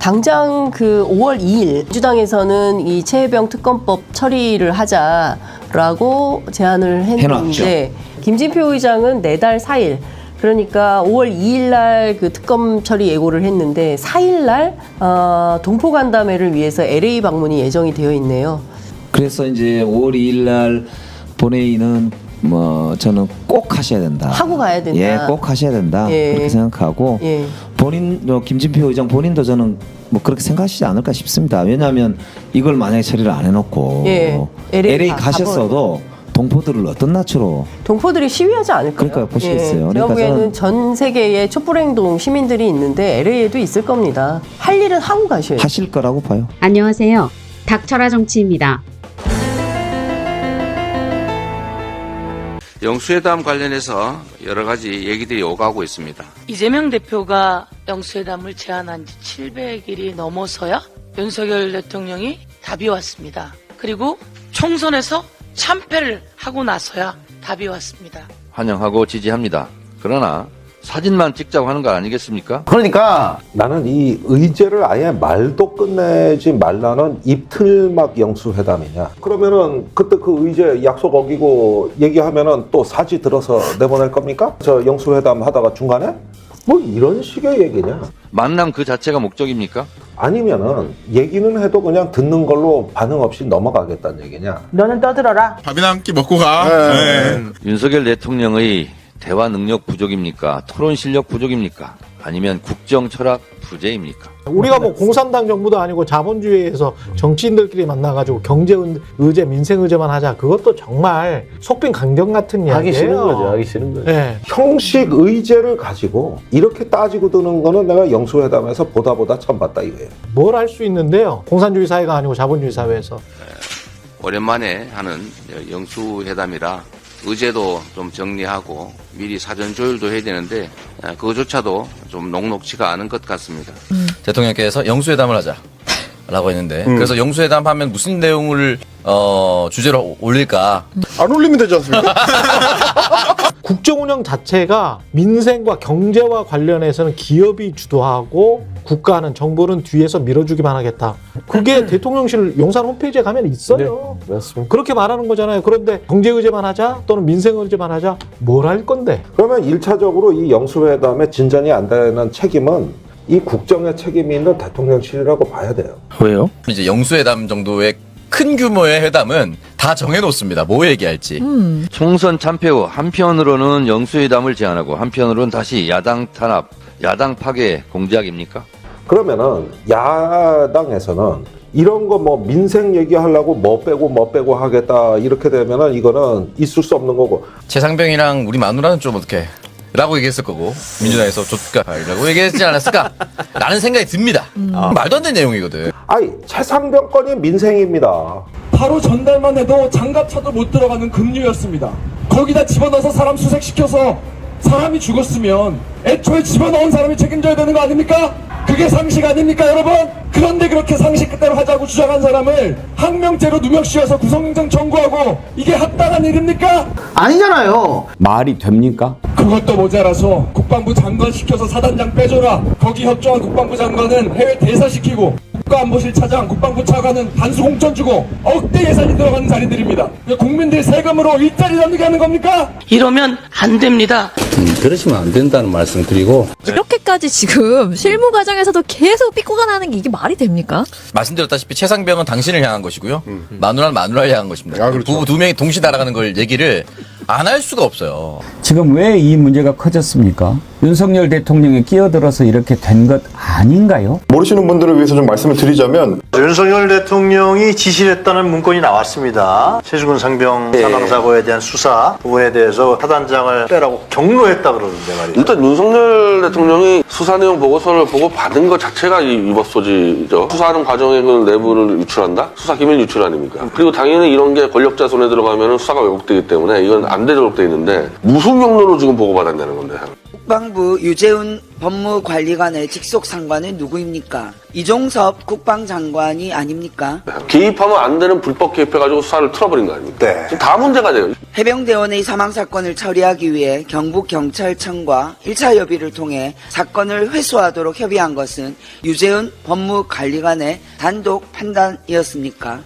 당장 그 5월 2일 민주당에서는 이 최혜병 특검법 처리를 하자라고 제안을 했는데 김진표 의장은 내달 4일 그러니까 5월 2일 날 그 특검 처리 예고를 했는데 4일 날 동포 간담회를 위해서 LA 방문이 예정이 되어 있네요. 그래서 이제 5월 2일 날 본회의는 뭐 저는 꼭 하셔야 된다. 하고 가야 된다. 예, 꼭 하셔야 된다. 예. 그렇게 생각하고 예. 본인 김진표 의장 본인도 저는 뭐 그렇게 생각하시지 않을까 싶습니다. 왜냐하면 이걸 만약에 처리를 안 해놓고 예. LA 가셨어도 동포들을 어떤 낯으로 동포들이 시위하지 않을까요? 그러니까 보시겠어요. 예. 그러니까 여기에는 전 세계에 촛불행동 시민들이 있는데 LA에도 있을 겁니다. 할 일은 하고 가셔야죠. 하실 거라고 봐요. 안녕하세요. 닥쳐라 정치입니다. 영수회담 관련해서 여러 가지 얘기들이 오가고 있습니다. 이재명 대표가 영수회담을 제안한 지 700일이 넘어서야 윤석열 대통령이 답이 왔습니다. 그리고 총선에서 참패를 하고 나서야 답이 왔습니다. 환영하고 지지합니다. 그러나 사진만 찍자고 하는 거 아니겠습니까? 그러니까 나는 이 의제를 아예 말도 끝내지 말라는 입틀막 영수회담이냐. 그러면은 그때 그 의제 약속 어기고 얘기하면은 또 사지 들어서 내보낼 겁니까? 저 영수회담 하다가 중간에? 뭐 이런 식의 얘기냐. 만남 그 자체가 목적입니까? 아니면은 얘기는 해도 그냥 듣는 걸로 반응 없이 넘어가겠다는 얘기냐. 너는 떠들어라. 밥이나 한 끼 먹고 가. 네. 윤석열 대통령의 대화 능력 부족입니까? 토론 실력 부족입니까? 아니면 국정 철학 부재입니까? 우리가 뭐 공산당 정부도 아니고 자본주의에서 정치인들끼리 만나가지고 경제 의제, 민생 의제만 하자. 그것도 정말 속빈 강경 같은 이야기예요. 하기 싫은 거죠. 하기 싫은 거죠. 네. 형식 의제를 가지고 이렇게 따지고 드는 거는 내가 영수회담에서 보다 처음 봤다 이거예요. 뭘 할 수 있는데요. 공산주의 사회가 아니고 자본주의 사회에서. 오랜만에 하는 영수회담이라 의제도 좀 정리하고 미리 사전 조율도 해야 되는데 그거조차도 좀 녹록지가 않은 것 같습니다. 대통령께서 영수회담을 하자라고 했는데 그래서 영수회담 하면 무슨 내용을 주제로 올릴까? 안 올리면 되지 않습니까? 국정 운영 자체가 민생과 경제와 관련해서는 기업이 주도하고 국가는 정부는 뒤에서 밀어주기만 하겠다. 그게 대통령실 용산 홈페이지에 가면 있어요. 네, 맞습니다. 그렇게 말하는 거잖아요. 그런데 경제 의제만 하자 또는 민생 의제만 하자 뭘 할 건데? 그러면 1차적으로 이 영수회담에 진전이 안 되는 책임은 이 국정의 책임이 있는 대통령실이라고 봐야 돼요. 왜요? 이제 영수회담 정도의 큰 규모의 회담은 다 정해놓습니다. 뭐 얘기할지. 총선 참패 후 한편으로는 영수회담을 제안하고 한편으로는 다시 야당 탄압, 야당 파괴 공작입니까? 그러면은 야당에서는 이런 거 뭐 민생 얘기하려고 뭐 빼고 하겠다 이렇게 되면은 이거는 있을 수 없는 거고. 최상병이랑 우리 마누라는 좀 어떻게 라고 얘기했을 거고 민주당에서 족가라고 얘기했지 않았을까? 라는 생각이 듭니다. 말도 안 되는 내용이거든. 아니 최상병 건이 민생입니다. 바로 전달만 해도 장갑차도 못 들어가는 급류였습니다. 거기다 집어넣어서 사람 수색시켜서 사람이 죽었으면 애초에 집어넣은 사람이 책임져야 되는 거 아닙니까? 그게 상식 아닙니까 여러분? 그런데 그렇게 상식 그대로 하자고 주장한 사람을 항명죄로 누명씌워서 구속영장 청구하고 이게 합당한 일입니까? 아니잖아요. 말이 됩니까? 그것도 모자라서 국방부 장관 시켜서 사단장 빼줘라. 거기 협조한 국방부 장관은 해외 대사시키고 국가안보실 차장, 국방부 차관은 단수 공천 주고 억대 예산이 들어가는 자리들입니다. 국민들 세금으로 일자리 잡는 게 하는 겁니까? 이러면 안 됩니다. 그러시면 안 된다는 말씀 드리고 이렇게까지 지금 실무 과정에서도 계속 삐꾸가 나는 게 이게 말이 됩니까? 말씀드렸다시피 최상병은 당신을 향한 것이고요. 마누라는 마누라를 향한 것입니다. 그렇죠. 부부 두 명이 동시에 날아가는 걸 얘기를 안 할 수가 없어요. 지금 왜 이 문제가 커졌습니까? 윤석열 대통령이 끼어들어서 이렇게 된 것 아닌가요? 모르시는 분들을 위해서 좀 말씀을 드리자면 윤석열 대통령이 지시를 했다는 문건이 나왔습니다. 최주근 상병 사망사고에 대한 수사 부분에 대해서 사단장을 빼라고 경로했다 그러는데 말이죠. 일단 윤석열 대통령이 수사 내용 보고서를 보고 받은 것 자체가 위법 소지죠. 수사하는 과정에 그 내부를 유출한다? 수사 기밀 유출 아닙니까? 그리고 당연히 이런 게 권력자 손에 들어가면 수사가 왜곡되기 때문에 이건 안 되도록 돼 있는데 무슨 경로로 지금 보고받았냐는 건데. 국방부 유재훈 법무관리관의 직속 상관은 누구입니까? 이종섭 국방장관이 아닙니까? 개입하면 안 되는 불법 개입해가지고 수사를 틀어버린 거 아닙니까? 네. 지금 다 문제가 돼요. 해병대원의 사망사건을 처리하기 위해 경북경찰청과 1차 협의를 통해 사건을 회수하도록 협의한 것은 유재훈 법무관리관의 단독 판단이었습니까?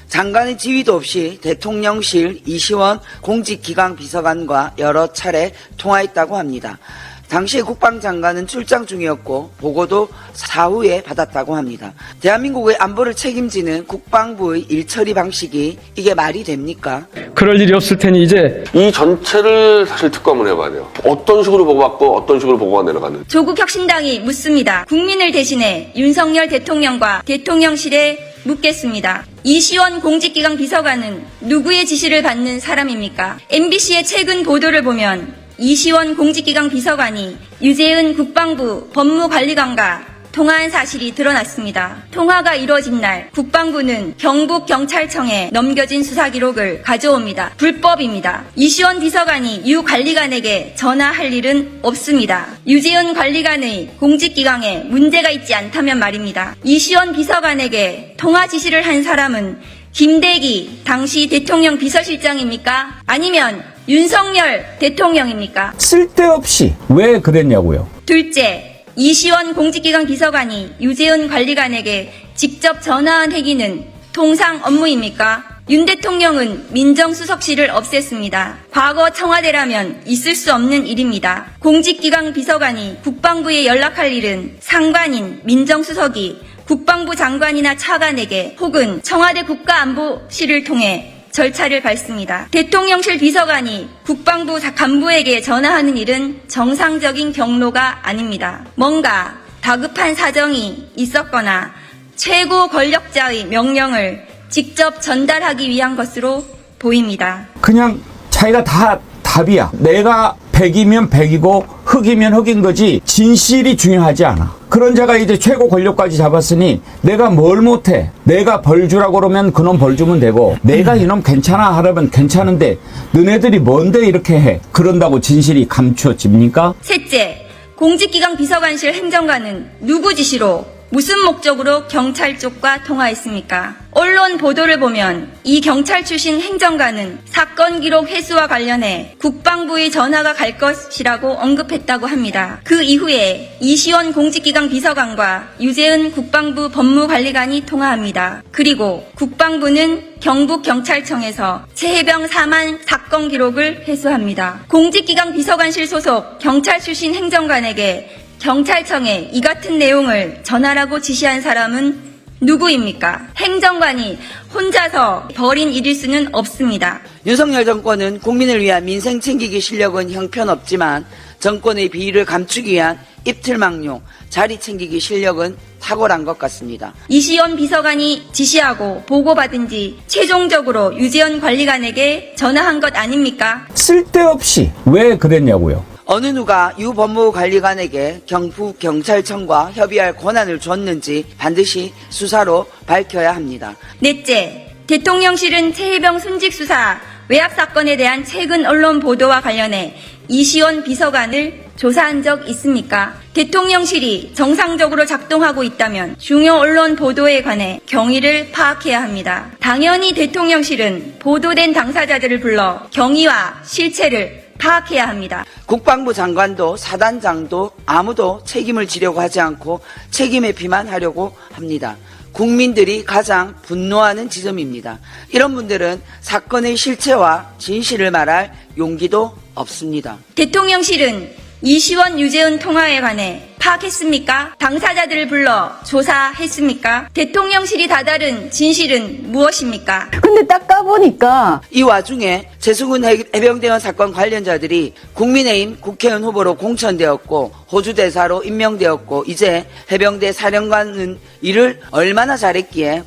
장관의 지휘도 없이 대통령실 이시원 공직기강 비서관과 여러 차례 통화했다고 합니다. 당시 국방장관은 출장 중이었고 보고도 사후에 받았다고 합니다. 대한민국의 안보를 책임지는 국방부의 일처리 방식이 이게 말이 됩니까? 그럴 일이 없을 테니 이제 이 전체를 사실 특검을 해봐야 돼요. 어떤 식으로 보고받고 어떤 식으로 보고가 내려가는. 조국 혁신당이 묻습니다. 국민을 대신해 윤석열 대통령과 대통령실에 묻겠습니다. 이시원 공직기강 비서관은 누구의 지시를 받는 사람입니까? MBC의 최근 보도를 보면 이시원 공직기강 비서관이 유재은 국방부 법무관리관과 통화한 사실이 드러났습니다. 통화가 이루어진 날 국방부는 경북경찰청에 넘겨진 수사 기록을 가져옵니다. 불법입니다. 이시원 비서관이 유 관리관에게 전화할 일은 없습니다. 유재은 관리관의 공직기강에 문제가 있지 않다면 말입니다. 이시원 비서관에게 통화 지시를 한 사람은 김대기 당시 대통령 비서실장입니까? 아니면 윤석열 대통령입니까? 쓸데없이 왜 그랬냐고요. 둘째, 이시원 공직기강 비서관이 유재은 관리관에게 직접 전화한 행위는 통상 업무입니까? 윤 대통령은 민정수석실을 없앴습니다. 과거 청와대라면 있을 수 없는 일입니다. 공직기강 비서관이 국방부에 연락할 일은 상관인 민정수석이 국방부 장관이나 차관에게 혹은 청와대 국가안보실을 통해 절차를 밟습니다. 대통령실 비서관이 국방부 간부에게 전화하는 일은 정상적인 경로가 아닙니다. 뭔가 다급한 사정이 있었거나 최고 권력자의 명령을 직접 전달하기 위한 것으로 보입니다. 그냥 자기가 다 답이야. 내가 100이면 100이고 흑이면 흑인 거지 진실이 중요하지 않아. 그런 자가 이제 최고 권력까지 잡았으니 내가 뭘 못해. 내가 벌 주라고 그러면 그놈 벌 주면 되고 내가 이놈 괜찮아 하려면 괜찮은데 너네들이 뭔데 이렇게 해. 그런다고 진실이 감추어집니까? 셋째, 공직기강 비서관실 행정관은 누구 지시로 무슨 목적으로 경찰 쪽과 통화했습니까? 언론 보도를 보면 이 경찰 출신 행정관은 사건 기록 회수와 관련해 국방부의 전화가 갈 것이라고 언급했다고 합니다. 그 이후에 이시원 공직기강 비서관과 유재은 국방부 법무관리관이 통화합니다. 그리고 국방부는 경북경찰청에서 최해병 사망 사건 기록을 회수합니다. 공직기강 비서관실 소속 경찰 출신 행정관에게 경찰청에 이 같은 내용을 전하라고 지시한 사람은 누구입니까? 행정관이 혼자서 벌인 일일 수는 없습니다. 윤석열 정권은 국민을 위한 민생 챙기기 실력은 형편없지만 정권의 비위를 감추기 위한 입틀망용, 자리 챙기기 실력은 탁월한 것 같습니다. 이시원 비서관이 지시하고 보고받은 뒤 최종적으로 유재현 관리관에게 전화한 것 아닙니까? 쓸데없이 왜 그랬냐고요. 어느 누가 유 법무관리관에게 경북경찰청과 협의할 권한을 줬는지 반드시 수사로 밝혀야 합니다. 넷째, 대통령실은 최해병 순직수사 외압 사건에 대한 최근 언론 보도와 관련해 이시원 비서관을 조사한 적 있습니까? 대통령실이 정상적으로 작동하고 있다면 중요 언론 보도에 관해 경위를 파악해야 합니다. 당연히 대통령실은 보도된 당사자들을 불러 경위와 실체를 파악해야 합니다. 국방부 장관도 사단장도 아무도 책임을 지려고 하지 않고 책임 회피만 하려고 합니다. 국민들이 가장 분노하는 지점입니다. 이런 분들은 사건의 실체와 진실을 말할 용기도 없습니다. 대통령실은 이시원 유재은 통화에 관해 파악했습니까? 당사자들을 불러 조사했습니까? 대통령실이 다다른 진실은 무엇입니까? 근데 딱 까보니까 이 와중에 재수군 해병대원 사건 관련자들이 국민의힘 국회의원 후보로 공천되었고 호주 대사로 임명되었고 이제 해병대 사령관은 이를 얼마나 잘했기에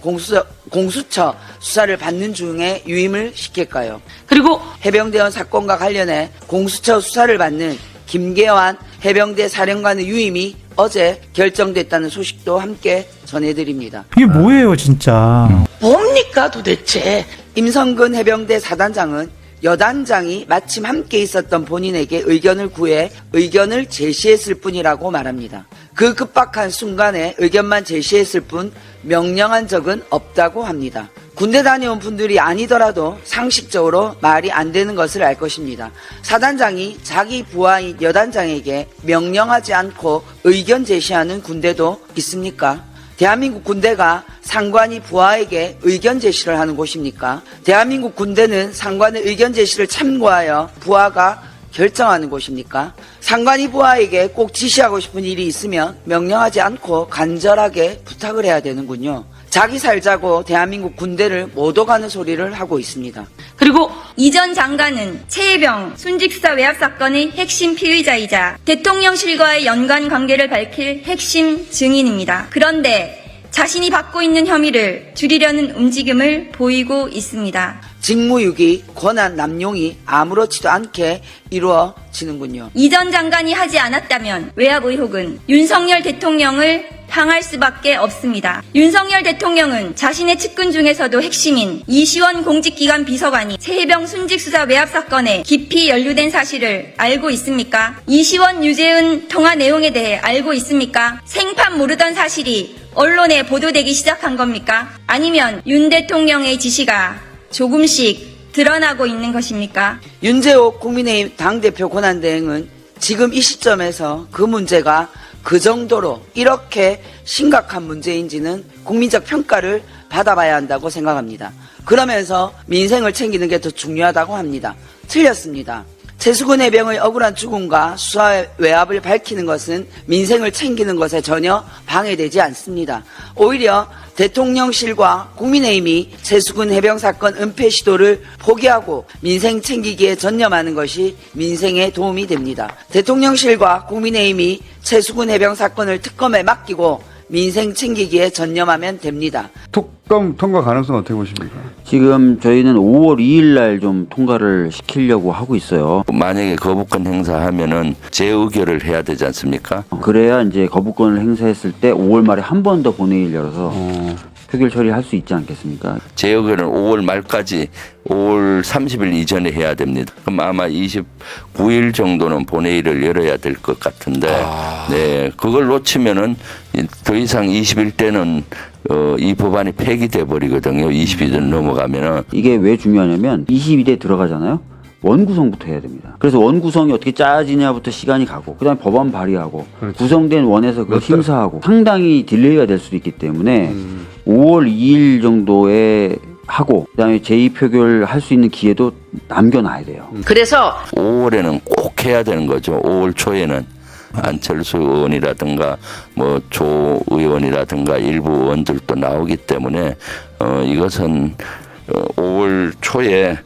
공수처 수사를 받는 중에 유임을 시킬까요? 그리고 해병대원 사건과 관련해 공수처 수사를 받는 김계환 해병대 사령관의 유임이 어제 결정됐다는 소식도 함께 전해드립니다. 이게 뭐예요 진짜. 뭡니까 도대체? 임성근 해병대 사단장은 여단장이 마침 함께 있었던 본인에게 의견을 구해 의견을 제시했을 뿐이라고 말합니다. 그 급박한 순간에 의견만 제시했을 뿐 명령한 적은 없다고 합니다. 군대 다녀온 분들이 아니더라도 상식적으로 말이 안 되는 것을 알 것입니다. 사단장이 자기 부하인 여단장에게 명령하지 않고 의견 제시하는 군대도 있습니까? 대한민국 군대가 상관이 부하에게 의견 제시를 하는 곳입니까? 대한민국 군대는 상관의 의견 제시를 참고하여 부하가 결정하는 곳입니까? 상관이 부하에게 꼭 지시하고 싶은 일이 있으면 명령하지 않고 간절하게 부탁을 해야 되는군요. 자기 살자고 대한민국 군대를 못 오가는 소리를 하고 있습니다. 그리고 이전 장관은 최혜병 순직수사 외압 사건의 핵심 피의자이자 대통령실과의 연관 관계를 밝힐 핵심 증인입니다. 그런데 자신이 받고 있는 혐의를 줄이려는 움직임을 보이고 있습니다. 직무유기, 권한 남용이 아무렇지도 않게 이루어지는군요. 이전 장관이 하지 않았다면 외압 의혹은 윤석열 대통령을 향할 수밖에 없습니다. 윤석열 대통령은 자신의 측근 중에서도 핵심인 이시원 공직기관 비서관이 최혜병 순직수사 외압 사건에 깊이 연루된 사실을 알고 있습니까? 이시원 유재은 통화 내용에 대해 알고 있습니까? 생판 모르던 사실이 언론에 보도되기 시작한 겁니까? 아니면 윤 대통령의 지시가 조금씩 드러나고 있는 것입니까? 윤재옥 국민의힘 당대표 권한대행은 지금 이 시점에서 그 문제가 그 정도로 이렇게 심각한 문제인지는 국민적 평가를 받아봐야 한다고 생각합니다. 그러면서 민생을 챙기는 게 더 중요하다고 합니다. 틀렸습니다. 최수근 해병의 억울한 죽음과 수사 외압을 밝히는 것은 민생을 챙기는 것에 전혀 방해되지 않습니다. 오히려 대통령실과 국민의힘이 최수근 해병 사건 은폐 시도를 포기하고 민생 챙기기에 전념하는 것이 민생에 도움이 됩니다. 대통령실과 국민의힘이 최수근 해병 사건을 특검에 맡기고 민생 챙기기에 전념하면 됩니다. 특검 통과 가능성 어떻게 보십니까? 지금 저희는 5월 2일 날 좀 통과를 시키려고 하고 있어요. 만약에 거부권 행사하면은 재의결을 해야 되지 않습니까? 그래야 이제 거부권을 행사했을 때 5월 말에 한 번 더 본회의를 열어서 표결 처리할 수 있지 않겠습니까? 재의결은 5월 말까지 5월 30일 이전에 해야 됩니다. 그럼 아마 29일 정도는 본회의를 열어야 될 것 같은데, 네, 그걸 놓치면은 더 이상 20일 때는 이 법안이 폐기돼 버리거든요. 20일 넘어가면은. 이게 왜 중요하냐면 22대 들어가잖아요. 원구성부터 해야 됩니다. 그래서 원구성이 어떻게 짜지냐부터 시간이 가고, 그다음에 법안 발의하고, 그렇지. 구성된 원에서 그걸 심사하고 상당히 딜레이가 될 수도 있기 때문에 5월 2일 정도에 하고, 그다음에 제2표결 할 수 있는 기회도 남겨놔야 돼요. 그래서 5월에는 꼭 해야 되는 거죠. 5월 초에는. 안철수 의원이라든가 뭐 조 의원이라든가 일부 의원들도 나오기 때문에 이것은 5월 초에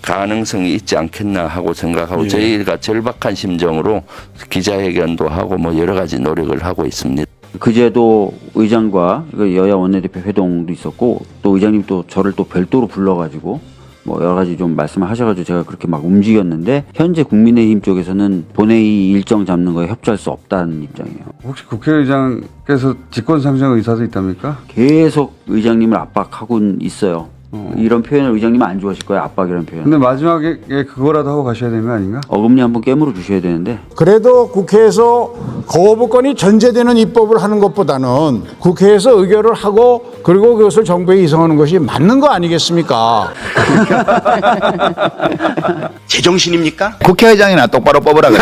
가능성이 있지 않겠나 하고 생각하고, 저희가 절박한 심정으로 기자회견도 하고 뭐 여러 가지 노력을 하고 있습니다. 그제도 의장과 여야 원내대표 회동도 있었고, 또 의장님 또 저를 또 별도로 불러가지고 뭐 여러 가지 좀 말씀하셔가지고 제가 그렇게 막 움직였는데, 현재 국민의힘 쪽에서는 본회의 일정 잡는 거에 협조할 수 없다는 입장이에요. 혹시 국회의장께서 직권상정 의사도 있답니까? 계속 의장님을 압박하고는 있어요. 이런 표현을 의장님은 안 좋아하실 거예요. 압박이라는 표현. 근데 마지막에 그거라도 하고 가셔야 되는 거 아닌가? 어금니 한번 깨물어 주셔야 되는데. 그래도 국회에서 거부권이 전제되는 입법을 하는 것보다는 국회에서 의결을 하고 그리고 그것을 정부에 이송하는 것이 맞는 거 아니겠습니까? 제정신입니까? 국회의장이나 똑바로 뽑으라 그래.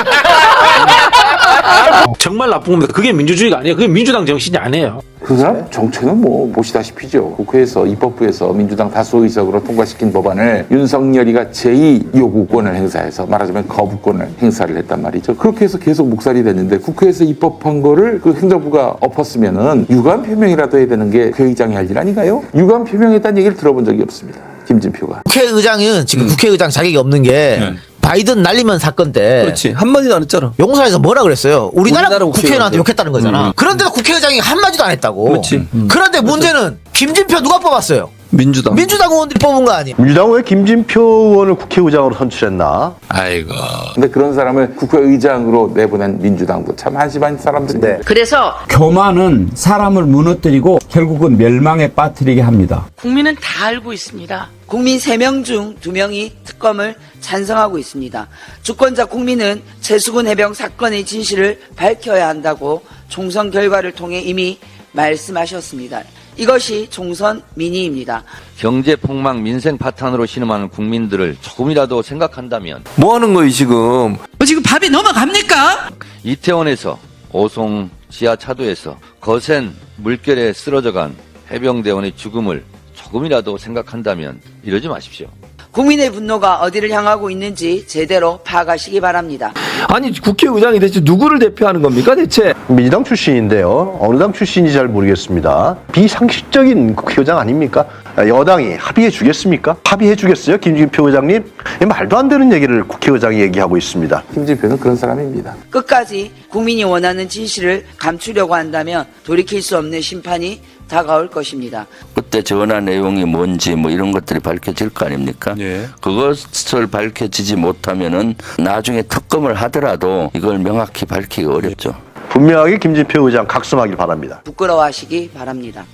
정말 나쁜 겁니다. 그게 민주주의가 아니에요. 그게 민주당 정신이 아니에요. 그 사람 정체는 뭐 보시다시피죠. 국회에서 입법부에서 민주당 다수 의석으로 통과시킨 법안을 윤석열이가 제2요구권을 행사해서 말하자면 거부권을 행사를 했단 말이죠. 그렇게 해서 계속 묵살이 됐는데, 국회에서 입법한 거를 그 행정부가 엎었으면은 유감 표명이라도 해야 되는 게 국회의장이 할 일 아닌가요? 유감 표명했다는 얘기를 들어본 적이 없습니다. 김진표가. 국회의장은 지금 국회의장 자격이 없는 게 바이든 날리면 사건 때 그렇지. 한마디도 안 했잖아. 용산에서 뭐라 그랬어요? 우리나라 국회의원한테 욕했다는 거잖아. 그런데도 국회의장이 한마디도 안 했다고. 그렇지. 그런데 문제는 김진표 누가 뽑았어요? 민주당 의원들이 뽑은 거 아니에요? 민주당은 왜 김진표 의원을 국회의장으로 선출했나? 아이고. 근데 그런 사람을 국회의장으로 내보낸 민주당도 참 한심한 사람들인데. 그래서 교만은 사람을 무너뜨리고 결국은 멸망에 빠뜨리게 합니다. 국민은 다 알고 있습니다. 국민 3명 중 2명이 특검을 찬성하고 있습니다. 주권자 국민은 최수근 해병 사건의 진실을 밝혀야 한다고 총선 결과를 통해 이미 말씀하셨습니다. 이것이 총선 민의입니다. 경제 폭망 민생 파탄으로 신음하는 국민들을 조금이라도 생각한다면 뭐 하는 거예요 지금? 지금 밥이 넘어갑니까? 이태원에서 오송 지하 차도에서 거센 물결에 쓰러져간 해병대원의 죽음을 조금이라도 생각한다면 이러지 마십시오. 국민의 분노가 어디를 향하고 있는지 제대로 파악하시기 바랍니다. 아니 국회의장이 대체 누구를 대표하는 겁니까 대체? 민주당 출신인데요. 어느 당 출신인지 잘 모르겠습니다. 비상식적인 국회의장 아닙니까? 여당이 합의해 주겠습니까? 합의해 주겠어요? 김진표 의장님? 말도 안 되는 얘기를 국회의장이 얘기하고 있습니다. 김진표는 그런 사람입니다. 끝까지 국민이 원하는 진실을 감추려고 한다면 돌이킬 수 없는 심판이 다가올 것입니다. 그때 전화 내용이 뭔지 뭐 이런 것들이 밝혀질 거 아닙니까? 그것을 밝혀지지 못하면은 나중에 특검을 하더라도 이걸 명확히 밝히기가 어렵죠. 분명하게 김진표 의장 각성하길 바랍니다. 부끄러워하시기 바랍니다.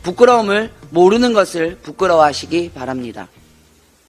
부끄러움을 모르는 것을 부끄러워하시기 바랍니다.